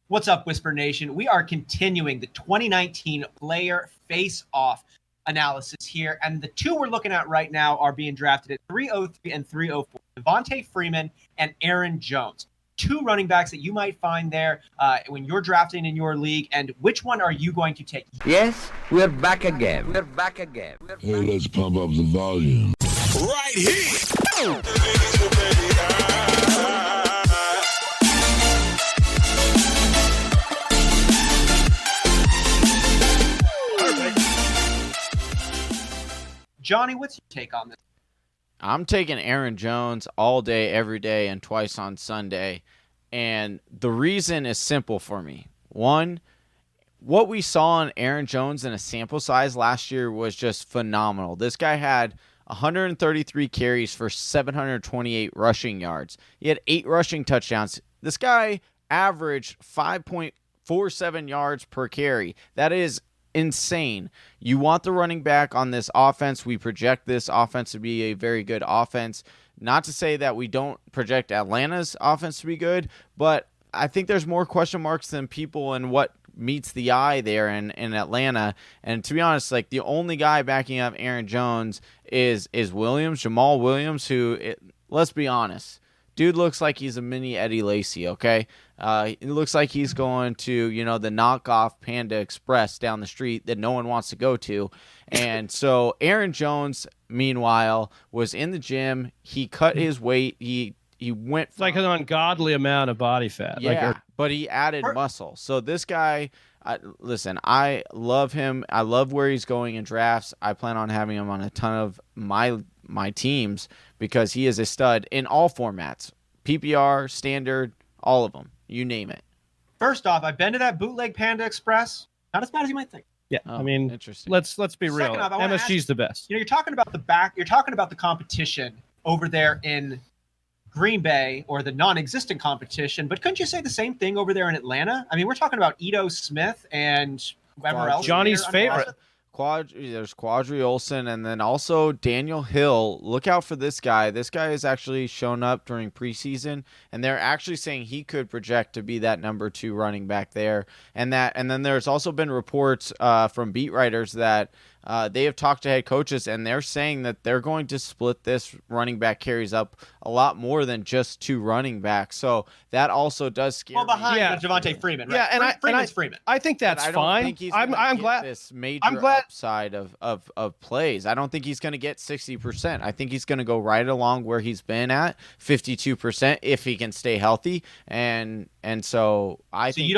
What's up, Whisper Nation? We are continuing the 2019 player face-off analysis here, and the two we're looking at right now are being drafted at 303 and 304. Devonta Freeman and Aaron Jones. Two running backs that you might find there when you're drafting in your league, and which one are you going to take? Yes, we're back again. We're back again. Hey, let's pump up the volume. Right here. Johnny, what's your take on this? I'm taking Aaron Jones all day, every day, and twice on Sunday. And the reason is simple for me. One, what we saw on Aaron Jones in a sample size last year was just phenomenal. This guy had 133 carries for 728 rushing yards. He had 8 rushing touchdowns. This guy averaged 5.47 yards per carry. That is insane. You want the running back on this offense. We project this offense to be a very good offense. Not to say that we don't project Atlanta's offense to be good, but I think there's more question marks than people and what meets the eye there in Atlanta. And to be honest, like the only guy backing up Aaron Jones is Williams, Jamal Williams, who, let's be honest, dude looks like he's a mini Eddie Lacy, okay? It looks like he's going to, the knockoff Panda Express down the street that no one wants to go to. And so Aaron Jones, meanwhile, was in the gym. He cut his weight. He went It's like an ungodly amount of body fat. Yeah, but he added muscle. So this guy, listen, I love him. I love where he's going in drafts. I plan on having him on a ton of my teams because he is a stud in all formats. PPR, standard, all of them. You name it. First off, I've been to that bootleg Panda Express. Not as bad as you might think. Yeah, Oh, I mean, interesting. let's be real. Second off, I wanna MSG's ask, the best. You're talking about the competition over there in Green Bay, or the non-existent competition, but couldn't you say the same thing over there in Atlanta? I mean, we're talking about Ito Smith and whoever else. Johnny's favorite. There's Quadri Olson, and then also Daniel Hill. Look out for this guy. This guy has actually shown up during preseason, and they're actually saying he could project to be that number 2 running back there. And then there's also been reports from beat writers that they have talked to head coaches, and they're saying that they're going to split this running back carries up a lot more than just 2 running backs. So that also does scare me. behind Devonta Freeman, right? Yeah, and Freeman's Freeman. I think that's I don't fine. think he's I'm gonna glad. get this major I'm glad. upside of plays. I don't think he's going to get 60%. I think he's going to go right along where he's been at 52% if he can stay healthy. And so I think you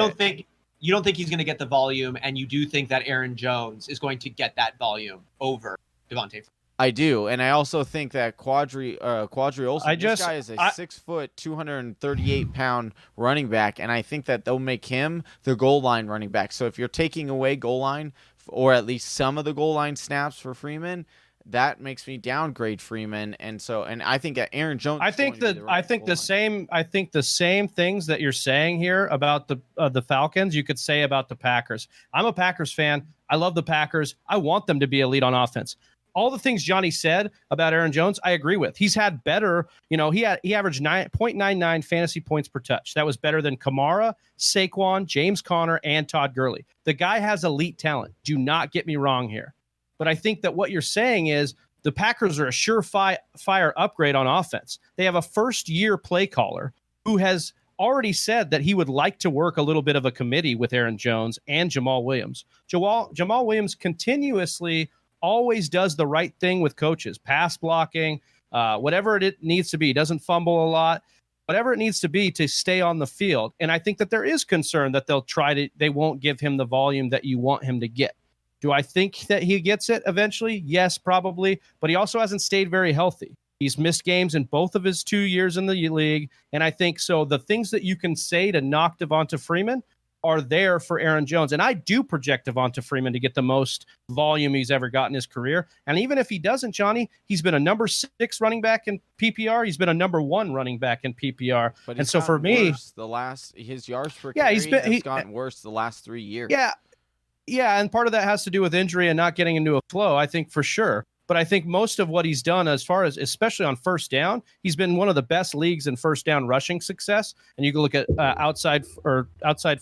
don't think he's going to get the volume, and you do think that Aaron Jones is going to get that volume over Devonta Freeman? I do, and I also think that Quadri Olson, this guy is a 6 foot, 238 pound running back, and I think that they'll make him the goal line running back. So if you're taking away goal line, or at least some of the goal line snaps for Freeman, that makes me downgrade Freeman. And I think that Aaron Jones. I think the same things that you're saying here about the Falcons, you could say about the Packers. I'm a Packers fan. I love the Packers. I want them to be elite on offense. All the things Johnny said about Aaron Jones, I agree with. He's had better, he averaged 9.99 fantasy points per touch. That was better than Kamara, Saquon, James Conner, and Todd Gurley. The guy has elite talent. Do not get me wrong here. But I think that what you're saying is the Packers are a surefire upgrade on offense. They have a first-year play caller who has already said that he would like to work a little bit of a committee with Aaron Jones and Jamal Williams. Jamal Williams continuously always does the right thing with coaches, pass blocking, whatever it needs to be. He doesn't fumble a lot, whatever it needs to be to stay on the field. And I think that there is concern that they won't give him the volume that you want him to get. Do I think that he gets it eventually? Yes, probably. But he also hasn't stayed very healthy. He's missed games in both of his 2 years in the league. And I think so the things that you can say to knock Devonta Freeman are there for Aaron Jones. And I do project Devonta Freeman to get the most volume he's ever got in his career. And even if he doesn't, Johnny, he's been a number 6 running back in PPR. He's been a number 1 running back in PPR. But and so for me, his yards per carry has gotten worse the last 3 years. Yeah. And part of that has to do with injury and not getting into a flow, I think, for sure. but I think most of what he's done, as far as especially on first down, he's been one of the best leagues in first down rushing success. And you can look at outside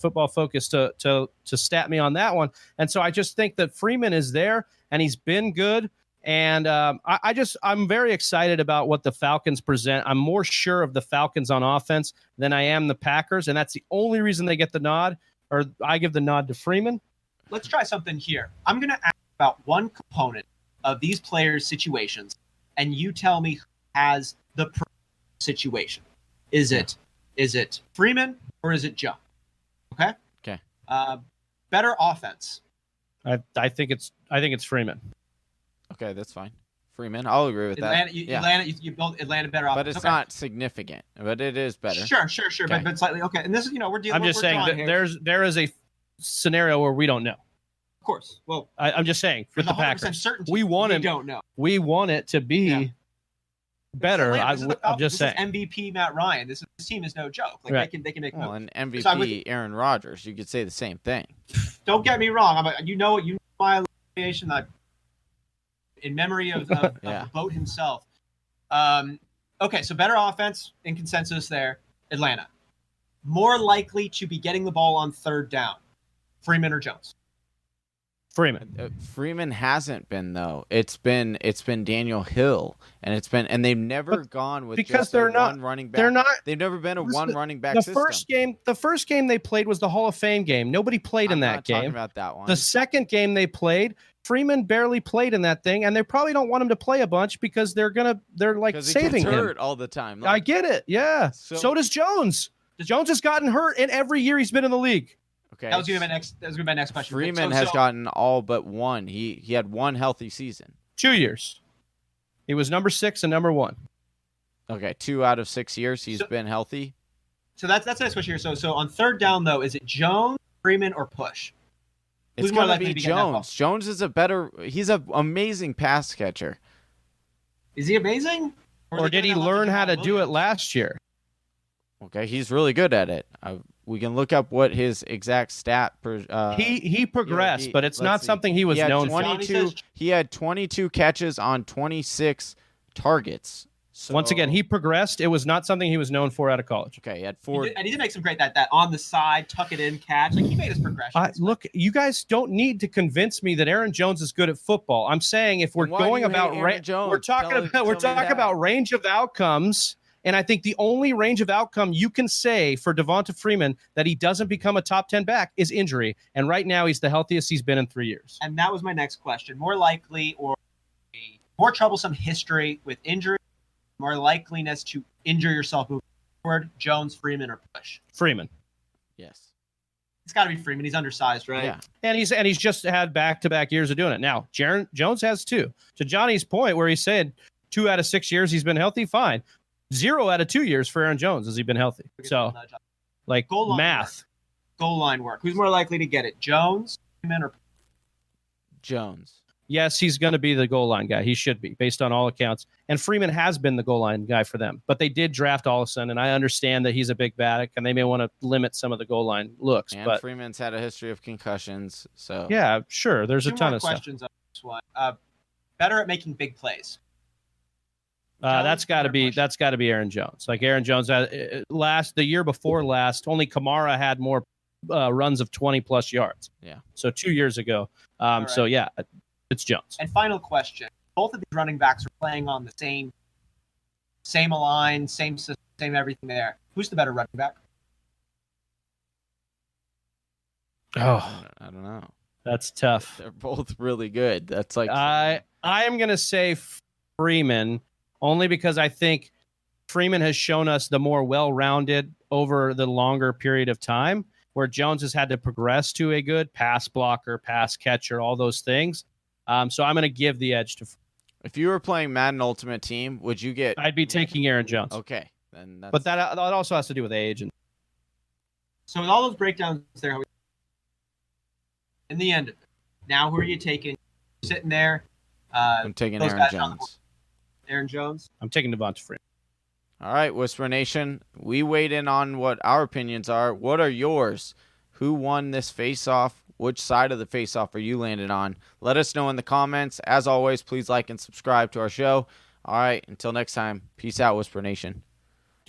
Football Focus to stat me on that one. And so I just think that Freeman is there, and he's been good. And I'm very excited about what the Falcons present. I'm more sure of the Falcons on offense than I am the Packers, and that's the only reason they get the nod, or I give the nod to Freeman. Let's try something here. I'm going to ask about one component of these players' situations, and you tell me who has the situation. Is it Freeman or is it Joe? Okay. Okay. Better offense. I think it's Freeman. Okay, that's fine. Freeman, I'll agree with that. You built Atlanta better offense. But it's not significant, but it is better. Sure. Okay. But slightly okay. And this is we're dealing. I'm just saying that there is a scenario where we don't know. Of course. Well, I'm just saying with the Packers, certainty, we want him. Don't know. We want it to be better. I'm just saying. MVP Matt Ryan. This team is no joke. Like right. they can make moves. And MVP Aaron Rodgers. You could say the same thing. Don't get me wrong. You know my affiliation. In memory of the boat himself. Okay, so better offense in consensus there. Atlanta. More likely to be getting the ball on third down. Freeman or Jones? Freeman. Freeman hasn't been though. It's been Daniel Hill, and they've never gone with because just they're not one running back. They're not. They've never been a one running back. The first game they played was the Hall of Fame game. Nobody played in that game. Talking about that one. The second game they played, Freeman barely played in that thing, and they probably don't want him to play a bunch because they're saving he gets him hurt all the time. I get it. Yeah. So does Jones. Jones has gotten hurt in every year he's been in the league. Okay. That was going to be my next question. Freeman has gotten all but one. He had one healthy season. 2 years. He was number 6 and number 1. Okay, 2 out of 6 years he's been healthy. So that's the next question here. So on third down though, is it Jones, Freeman, or Push? It's going to be Jones. Jones is he's an amazing pass catcher. Is he amazing? Or did he learn how to do it last year? Okay, he's really good at it. We can look up what his exact stat per. He progressed, but it's not something he was known for. He had 22 catches on 26 targets. So, once again, he progressed. It was not something he was known for out of college. Okay, he had 4. And he did make some great that on the side, tuck it in catch. Like he made his progression. Look, you guys don't need to convince me that Aaron Jones is good at football. I'm saying if we're going about we're talking about range of outcomes. And I think the only range of outcome you can say for Devonta Freeman that he doesn't become a top 10 back is injury. And right now he's the healthiest he's been in 3 years. And that was my next question. More likely or a more troublesome history with injury, more likeliness to injure yourself moving forward, Jones, Freeman, or Push? Freeman. Yes. It's got to be Freeman. He's undersized, right? Yeah. And he's just had back-to-back years of doing it. Now, Jaron Jones has 2. To Johnny's point where he said 2 out of 6 years he's been healthy, fine. 0 out of 2 years for Aaron Jones has he been healthy. So, like math. Goal line work. Who's more likely to get it, Jones, Freeman, or Jones? Yes, he's going to be the goal line guy. He should be, based on all accounts. And Freeman has been the goal line guy for them. But they did draft Ollison, and I understand that he's a big back, and they may want to limit some of the goal line looks. And but Freeman's had a history of concussions, so yeah, sure. There's a ton of questions stuff. On this one. Better at making big plays. That's got to be Aaron Jones. Like Aaron Jones, the year before last, only Kamara had more runs of 20+ yards. Yeah. So 2 years ago. Right. So yeah, it's Jones. And final question: both of these running backs are playing on the same line, same system, same everything there. Who's the better running back? Oh, I don't know. That's tough. They're both really good. That's like I am gonna say Freeman. Only because I think Freeman has shown us the more well-rounded over the longer period of time, where Jones has had to progress to a good pass blocker, pass catcher, all those things. So I'm going to give the edge to. If you were playing Madden Ultimate Team, would you get? I'd be taking Aaron Jones. Okay, then. That's... But that also has to do with age and. So with all those breakdowns there, in the end of it, now who are you taking? Sitting there. I'm taking Aaron Jones. Aaron Jones? I'm taking Devonta Freeman. All right, Whisper Nation. We weighed in on what our opinions are. What are yours? Who won this face-off? Which side of the face-off are you landing on? Let us know in the comments. As always, please like and subscribe to our show. All right, until next time, peace out, Whisper Nation.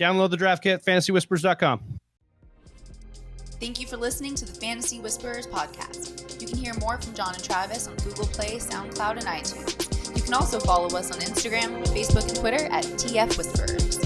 Download the draft kit, fantasywhispers.com. Thank you for listening to the Fantasy Whisperers podcast. You can hear more from John and Travis on Google Play, SoundCloud, and iTunes. You can also follow us on Instagram, Facebook, and Twitter at TF Whisperers.